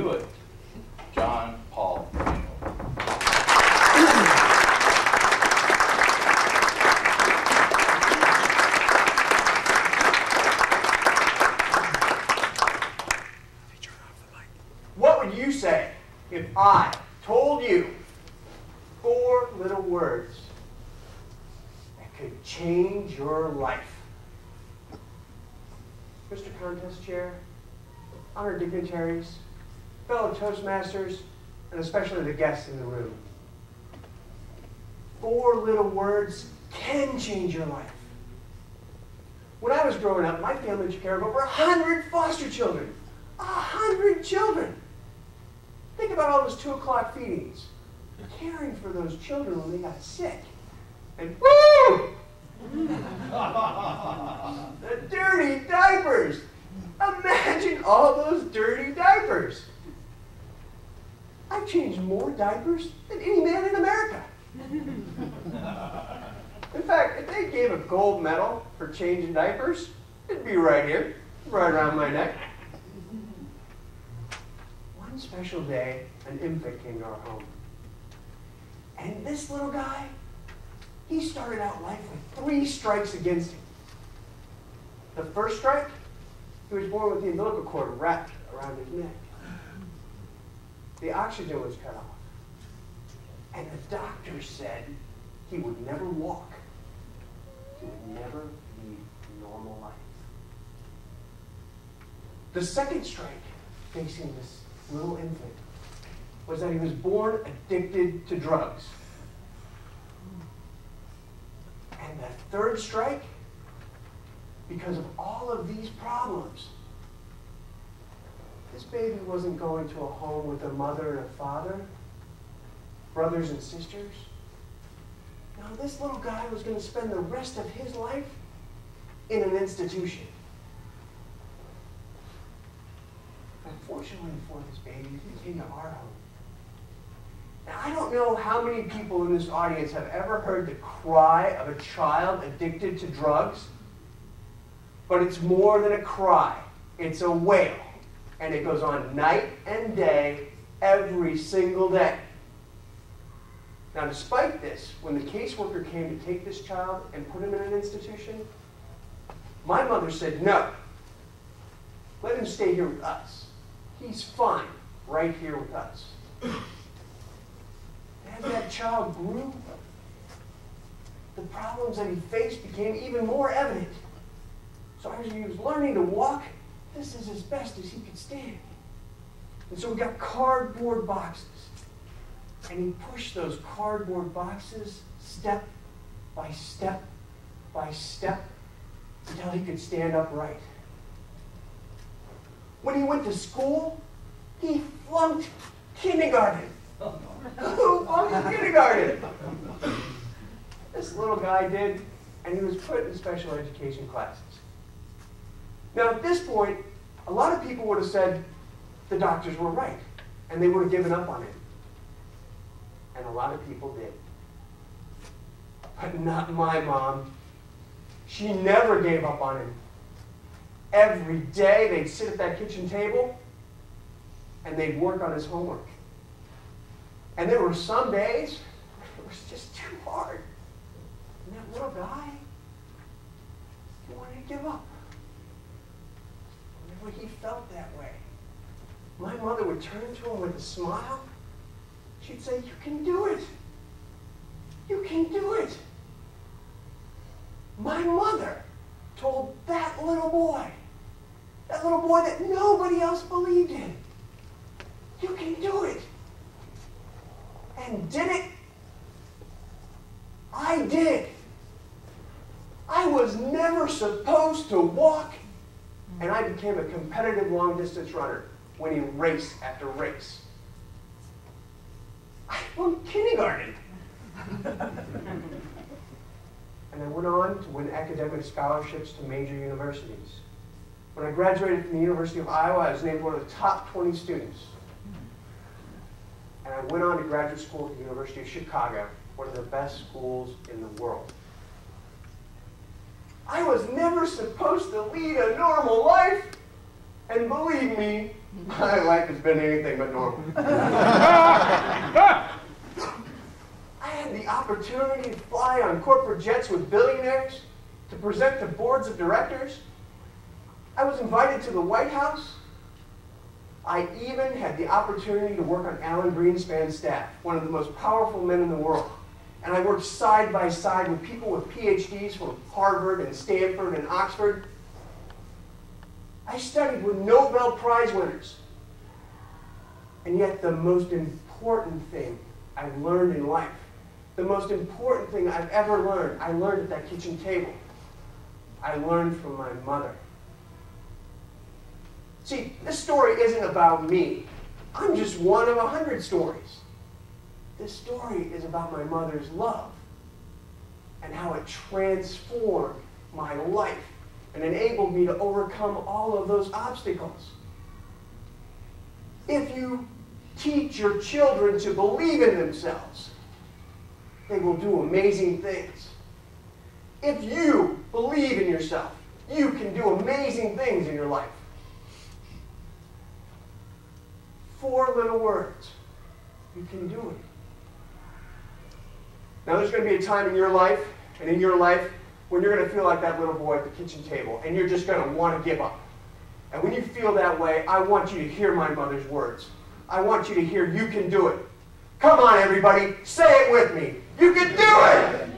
do it. John Paul Daniel. What would you say if I told you 4 little words that could change your life? Mr. Contest Chair, honored dignitaries, fellow Toastmasters, and especially the guests in the room. 4 little words can change your life. When I was growing up, my family took care of over 100 foster children. 100 children! Think about all those 2 o'clock feedings. Caring for those children when they got sick. And woo! The dirty diapers! Imagine all those dirty diapers! I've changed more diapers than any man in America. In fact, if they gave a gold medal for changing diapers, it'd be right here, right around my neck. One special day, an infant came to our home. And this little guy, he started out life with 3 strikes against him. The first strike, he was born with the umbilical cord wrapped around his neck. The oxygen was cut off. And the doctor said he would never walk. He would never lead a normal life. The second strike facing this little infant was that he was born addicted to drugs. And the third strike, because of all of these problems, this baby wasn't going to a home with a mother and a father, brothers and sisters. No, this little guy was going to spend the rest of his life in an institution. Unfortunately for this baby, he came to our home. Now, I don't know how many people in this audience have ever heard the cry of a child addicted to drugs, but it's more than a cry. It's a wail, and it goes on night and day, every single day. Now, despite this, when the caseworker came to take this child and put him in an institution, my mother said, no, let him stay here with us. He's fine right here with us. As that child grew, the problems that he faced became even more evident. So as he was learning to walk, this is as best as he could stand. And so we got cardboard boxes. And he pushed those cardboard boxes step by step by step until he could stand upright. When he went to school, he flunked kindergarten. Who flunked kindergarten? This little guy did, and he was put in special education classes. Now, at this point, a lot of people would have said the doctors were right, and they would have given up on him. And a lot of people did. But not my mom. She never gave up on him. Every day they'd sit at that kitchen table and they'd work on his homework. And there were some days it was just too hard. And that little guy, he wanted to give up. Whenever he felt that way, my mother would turn to him with a smile. She'd say, you can do it. You can do it. My mother told that little boy that nobody else believed in, you can do it. And did it? I did. I was never supposed to walk, and I became a competitive long-distance runner, winning race after race. I flunked kindergarten. And I went on to win academic scholarships to major universities. When I graduated from the University of Iowa, I was named one of the top 20 students. And I went on to graduate school at the University of Chicago, one of the best schools in the world. I was never supposed to lead a normal life, and believe me, My life has been anything but normal. I had the opportunity to fly on corporate jets with billionaires, to present to boards of directors. I was invited to the White House. I even had the opportunity to work on Alan Greenspan's staff, one of the most powerful men in the world. And I worked side by side with people with PhDs from Harvard and Stanford and Oxford. I studied with Nobel Prize winners. And yet the most important thing I've learned in life, the most important thing I've ever learned, I learned at that kitchen table. I learned from my mother. See, this story isn't about me. I'm just one of 100 stories. This story is about my mother's love and how it transformed my life and enabled me to overcome all of those obstacles. If you teach your children to believe in themselves, they will do amazing things. If you believe in yourself, you can do amazing things in your life. 4 little words. You can do it. Now there's going to be a time in your life, and in your life, when you're going to feel like that little boy at the kitchen table, and you're just going to want to give up. And when you feel that way, I want you to hear my mother's words. I want you to hear, you can do it. Come on, everybody, say it with me. You can do it!